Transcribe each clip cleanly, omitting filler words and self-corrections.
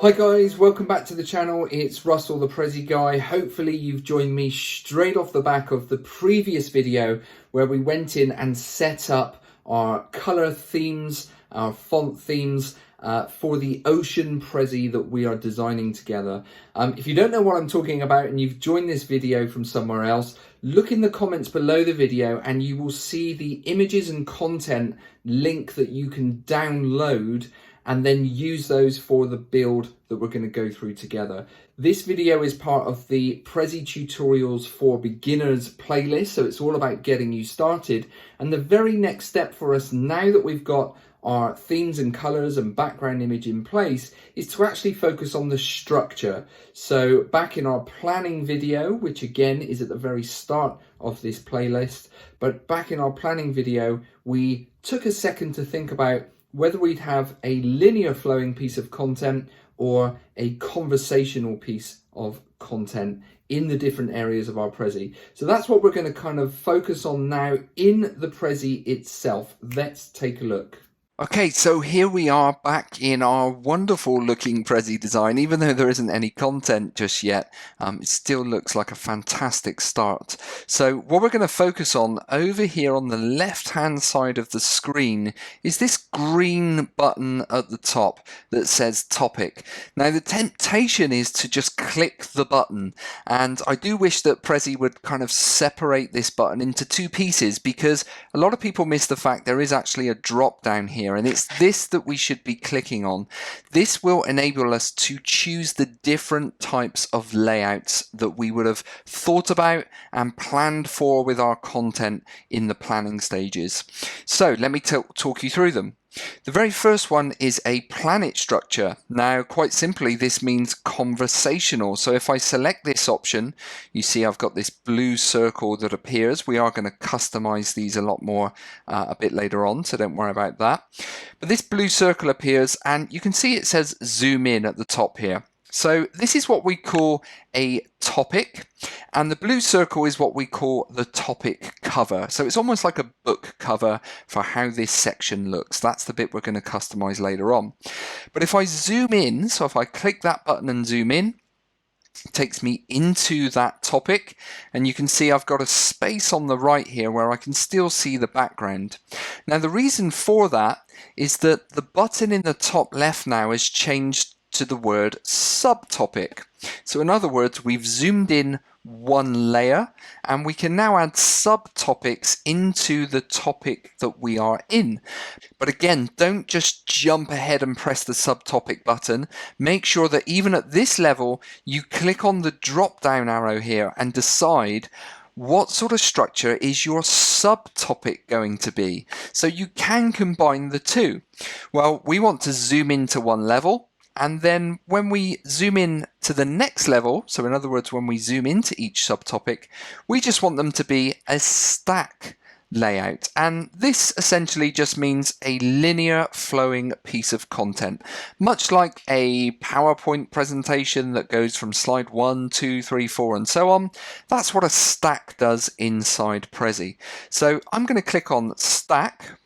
Hi guys, welcome back to the channel. It's Russell, the Prezi guy. Hopefully you've joined me straight off the back of the previous video where we went in and set up our color themes, our font themes for the ocean Prezi that we are designing together. If you don't know what I'm talking about and you've joined this video from somewhere else, look in the comments below the video and you will see the images and content link that you can download and then use those for the build that we're going to go through together. This video is part of the Prezi Tutorials for Beginners playlist, so it's all about getting you started. And the very next step for us, now that we've got our themes and colors and background image in place, is to actually focus on the structure. So back in our planning video, which again is at the very start of this playlist, but back in our planning video, we took a second to think about whether we'd have a linear flowing piece of content or a conversational piece of content in the different areas of our Prezi. So that's what we're going to kind of focus on now in the Prezi itself. Let's take a look. Okay, so here we are back in our wonderful looking Prezi design. Even though there isn't any content just yet, it still looks like a fantastic start. So what we're going to focus on over here on the left hand side of the screen is this green button at the top that says topic. Now the temptation is to just click the button, and I do wish that Prezi would kind of separate this button into two pieces, because a lot of people miss the fact there is actually a drop down here, and it's this that we should be clicking on. This will enable us to choose the different types of layouts that we would have thought about and planned for with our content in the planning stages. So let me talk you through them. The very first one is a planet structure. Now, quite simply, this means conversational. So if I select this option, you see I've got this blue circle that appears. We are going to customize these a lot more a bit later on, so don't worry about that. But this blue circle appears, and you can see it says zoom in at the top here. So this is what we call a topic, and the blue circle is what we call the topic cover. So it's almost like a book cover for how this section looks. That's the bit we're going to customize later on. But if I zoom in, so if I click that button and zoom in, it takes me into that topic, and you can see I've got a space on the right here where I can still see the background. Now the reason for that is that the button in the top left now has changed to the word subtopic. So in other words, we've zoomed in one layer and we can now add subtopics into the topic that we are in. But again, don't just jump ahead and press the subtopic button. Make sure that even at this level, you click on the drop down arrow here and decide what sort of structure is your subtopic going to be. So you can combine the two. Well, we want to zoom into one level, and then when we zoom in to the next level, so in other words, when we zoom into each subtopic, we just want them to be a stack layout. And this essentially just means a linear flowing piece of content, much like a PowerPoint presentation that goes from slide 1, 2, 3, 4, and so on. That's what a stack does inside Prezi. So I'm going to click on stack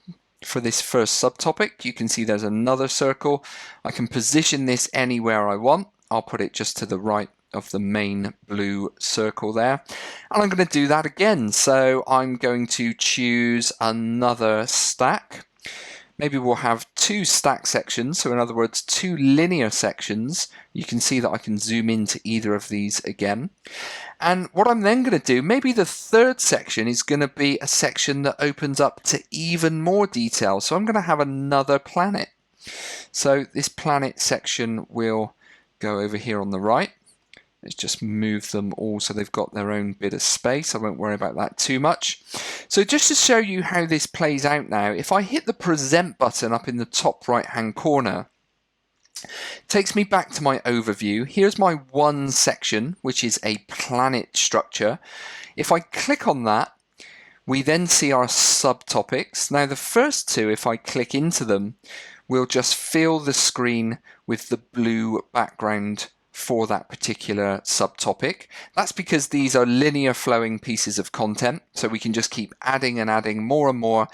for this first subtopic. You can see there's another circle. I can position this anywhere I want. I'll put it just to the right of the main blue circle there. And I'm going to do that again. So I'm going to choose another stack. Maybe we'll have two stack sections, so in other words, two linear sections. You can see that I can zoom into either of these again. And what I'm then going to do, maybe the third section is going to be a section that opens up to even more detail. So I'm going to have another planet. So this planet section will go over here on the right. Let's just move them all so they've got their own bit of space. I won't worry about that too much. So just to show you how this plays out now, if I hit the present button up in the top right hand corner, it takes me back to my overview. Here's my one section, which is a planet structure. If I click on that, we then see our subtopics. Now the first two, if I click into them, will just fill the screen with the blue background for that particular subtopic. That's because these are linear flowing pieces of content, so we can just keep adding and adding more and more.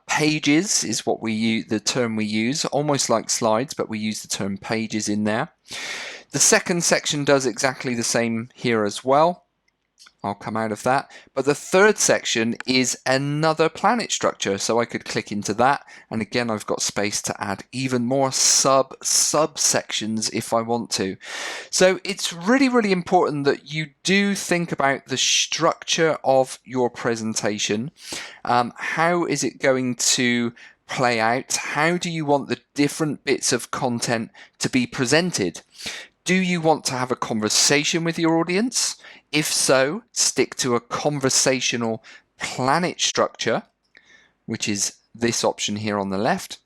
Pages is what we use, the term we use, almost like slides, but we use the term pages in there. The second section does exactly the same here as well. I'll come out of that. But the third section is another planet structure. So I could click into that. And again, I've got space to add even more subsections if I want to. So it's really, really important that you do think about the structure of your presentation. How is it going to play out? How do you want the different bits of content to be presented? Do you want to have a conversation with your audience? If so, stick to a conversational planet structure, which is this option here on the left.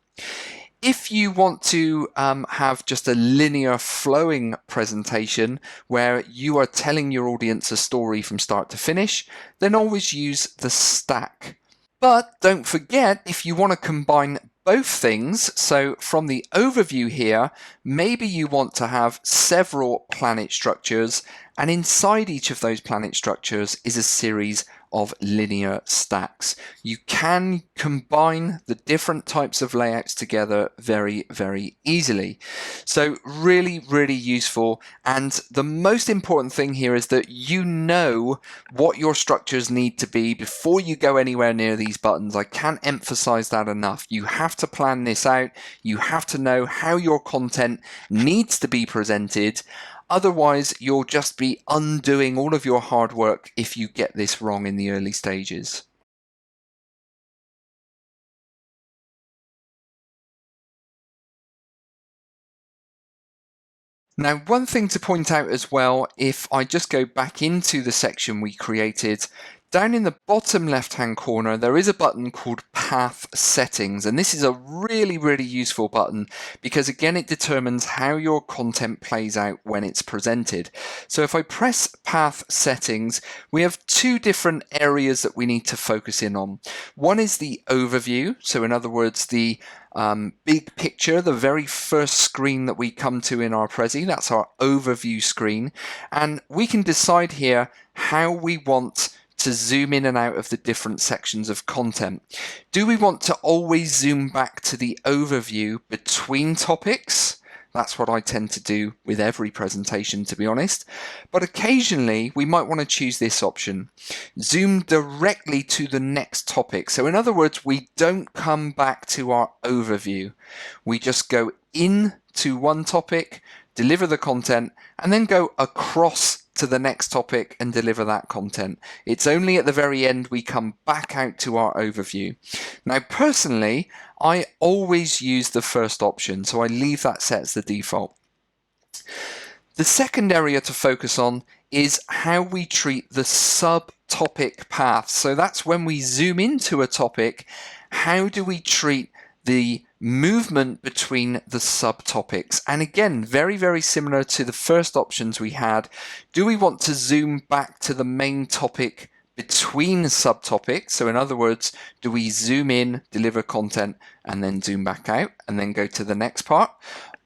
If you want to have just a linear flowing presentation where you are telling your audience a story from start to finish, then always use the stack. But don't forget, if you want to combine both things, so from the overview here, maybe you want to have several planet structures, and inside each of those planet structures is a series of linear stacks. You can combine the different types of layouts together very, very easily. So really, really useful. And the most important thing here is that you know what your structures need to be before you go anywhere near these buttons. I can't emphasize that enough. You have to plan this out. You have to know how your content needs to be presented. Otherwise, you'll just be undoing all of your hard work if you get this wrong in the early stages. Now, one thing to point out as well, if I just go back into the section we created, down in the bottom left-hand corner, there is a button called Path Settings, and this is a really, really useful button because, again, it determines how your content plays out when it's presented. So if I press Path Settings, we have two different areas that we need to focus in on. One is the overview, so in other words, the big picture, the very first screen that we come to in our Prezi, that's our overview screen, and we can decide here how we want to zoom in and out of the different sections of content. Do we want to always zoom back to the overview between topics? That's what I tend to do with every presentation, to be honest. But occasionally, we might want to choose this option. Zoom directly to the next topic. So in other words, we don't come back to our overview. We just go into one topic, deliver the content, and then go across to the next topic and deliver that content. It's only at the very end we come back out to our overview. Now, personally, I always use the first option, so I leave that set as the default. The second area to focus on is how we treat the subtopic paths. So that's when we zoom into a topic, how do we treat the movement between the subtopics? And again, very, very similar to the first options we had. Do we want to zoom back to the main topic between subtopics? So in other words, do we zoom in, deliver content, and then zoom back out and then go to the next part?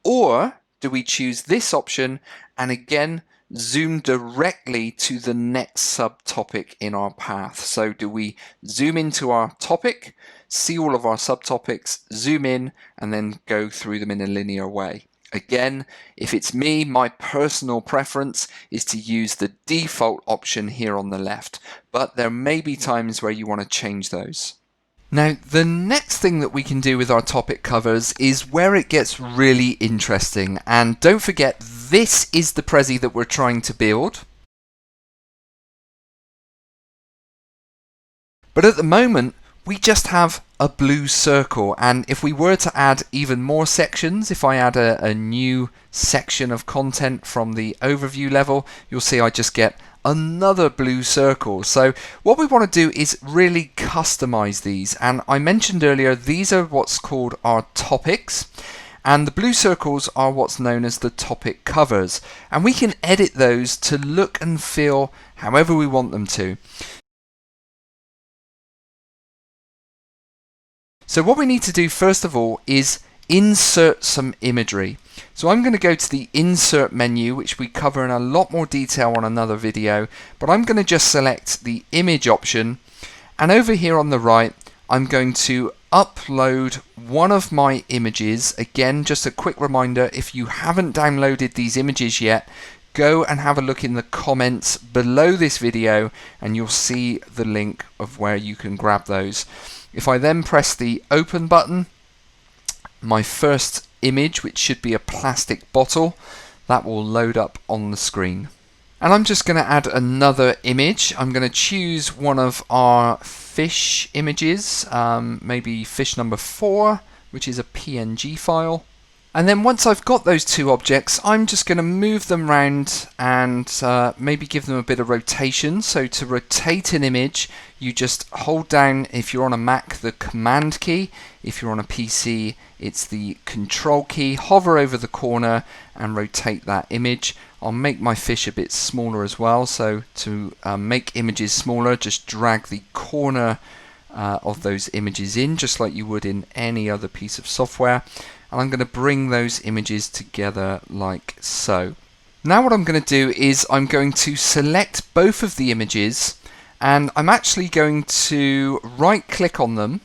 Or do we choose this option and again zoom directly to the next subtopic in our path? So do we zoom into our topic, see all of our subtopics, zoom in, and then go through them in a linear way? Again, if it's me, my personal preference is to use the default option here on the left, but there may be times where you want to change those. Now, the next thing that we can do with our topic covers is where it gets really interesting. And don't forget, this is the Prezi that we're trying to build. But at the moment, we just have a blue circle, and if we were to add even more sections, if I add a new section of content from the overview level, you'll see I just get another blue circle. So what we want to do is really customize these, and I mentioned earlier these are what's called our topics, and the blue circles are what's known as the topic covers, and we can edit those to look and feel however we want them to. So what we need to do first of all is insert some imagery. So I'm going to go to the insert menu, which we cover in a lot more detail on another video, but I'm going to just select the image option, and over here on the right I'm going to upload one of my images. Again, just a quick reminder, if you haven't downloaded these images yet, go and have a look in the comments below this video and you'll see the link of where you can grab those. If I then press the open button, my first image, which should be a plastic bottle, that will load up on the screen. And I'm just going to add another image. I'm going to choose one of our fish images, maybe fish number 4, which is a PNG file. And then once I've got those two objects, I'm just going to move them around and maybe give them a bit of rotation. So to rotate an image, you just hold down, if you're on a Mac, the Command key. If you're on a PC, it's the Control key. Hover over the corner and rotate that image. I'll make my fish a bit smaller as well. So to make images smaller, just drag the corner of those images in, just like you would in any other piece of software. And I'm going to bring those images together like so. Now what I'm going to do is I'm going to select both of the images, and I'm actually going to right click on them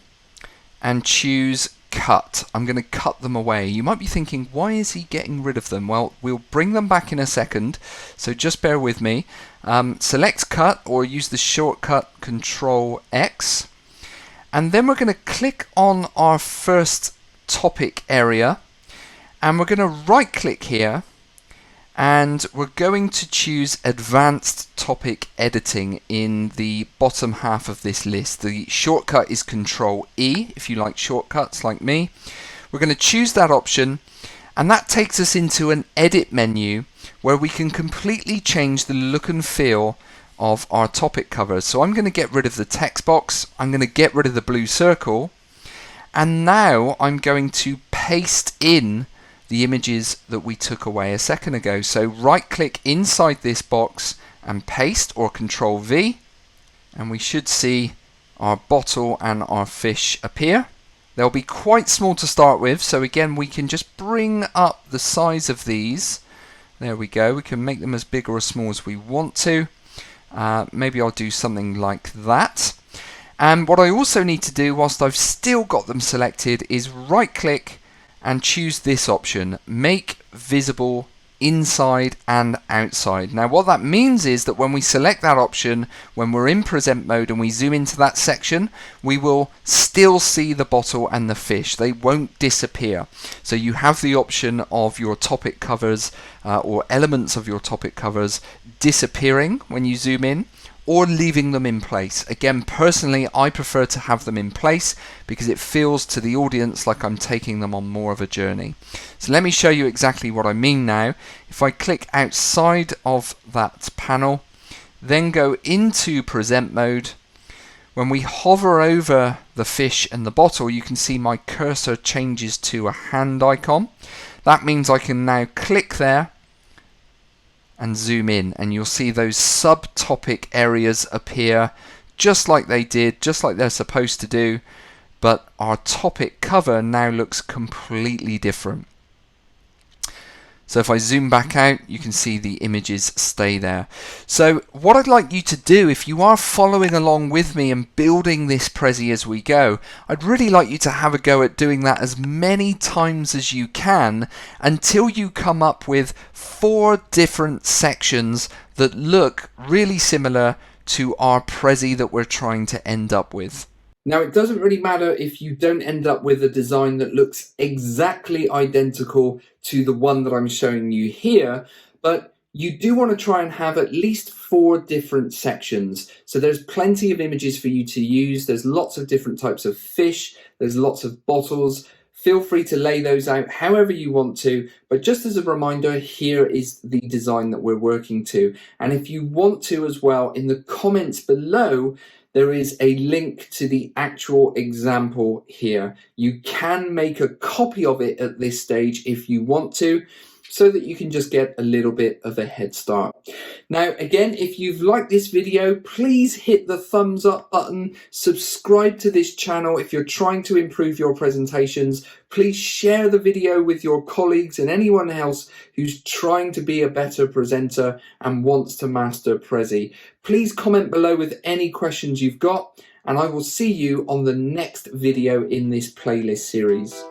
and choose cut. I'm going to cut them away. You might be thinking, why is he getting rid of them? Well, we'll bring them back in a second, so just bear with me. Select cut, or use the shortcut Control X, and then we're going to click on our first topic area, and we're going to right click here, and we're going to choose advanced topic editing in the bottom half of this list. The shortcut is Control E if you like shortcuts like me. We're going to choose that option, and that takes us into an edit menu where we can completely change the look and feel of our topic covers. So I'm going to get rid of the text box, I'm going to get rid of the blue circle, and now I'm going to paste in the images that we took away a second ago. So right click inside this box and paste, or Control V, and we should see our bottle and our fish appear. They'll be quite small to start with, so again we can just bring up the size of these. There we go, we can make them as big or as small as we want to. Maybe I'll do something like that. And what I also need to do, whilst I've still got them selected, is right click and choose this option, make visible inside and outside. Now what that means is that when we select that option, when we're in present mode and we zoom into that section, we will still see the bottle and the fish. They won't disappear. So you have the option of your topic covers or elements of your topic covers disappearing when you zoom in, or leaving them in place. Again, personally, I prefer to have them in place because it feels to the audience like I'm taking them on more of a journey. So let me show you exactly what I mean now. If I click outside of that panel, then go into present mode, when we hover over the fish and the bottle, you can see my cursor changes to a hand icon. That means I can now click there and zoom in, and you'll see those subtopic areas appear just like they did, just like they're supposed to do, but our topic cover now looks completely different. So if I zoom back out, you can see the images stay there. So what I'd like you to do, if you are following along with me and building this Prezi as we go, I'd really like you to have a go at doing that as many times as you can until you come up with 4 different sections that look really similar to our Prezi that we're trying to end up with. Now, it doesn't really matter if you don't end up with a design that looks exactly identical to the one that I'm showing you here, but you do want to try and have at least 4 different sections. So there's plenty of images for you to use. There's lots of different types of fish. There's lots of bottles. Feel free to lay those out however you want to, but just as a reminder, here is the design that we're working to. And if you want to as well, in the comments below, there is a link to the actual example here. You can make a copy of it at this stage if you want to. so that you can just get a little bit of a head start. Now, again, if you've liked this video, please hit the thumbs up button, subscribe to this channel. If you're trying to improve your presentations, please share the video with your colleagues and anyone else who's trying to be a better presenter and wants to master Prezi. Please comment below with any questions you've got, and I will see you on the next video in this playlist series.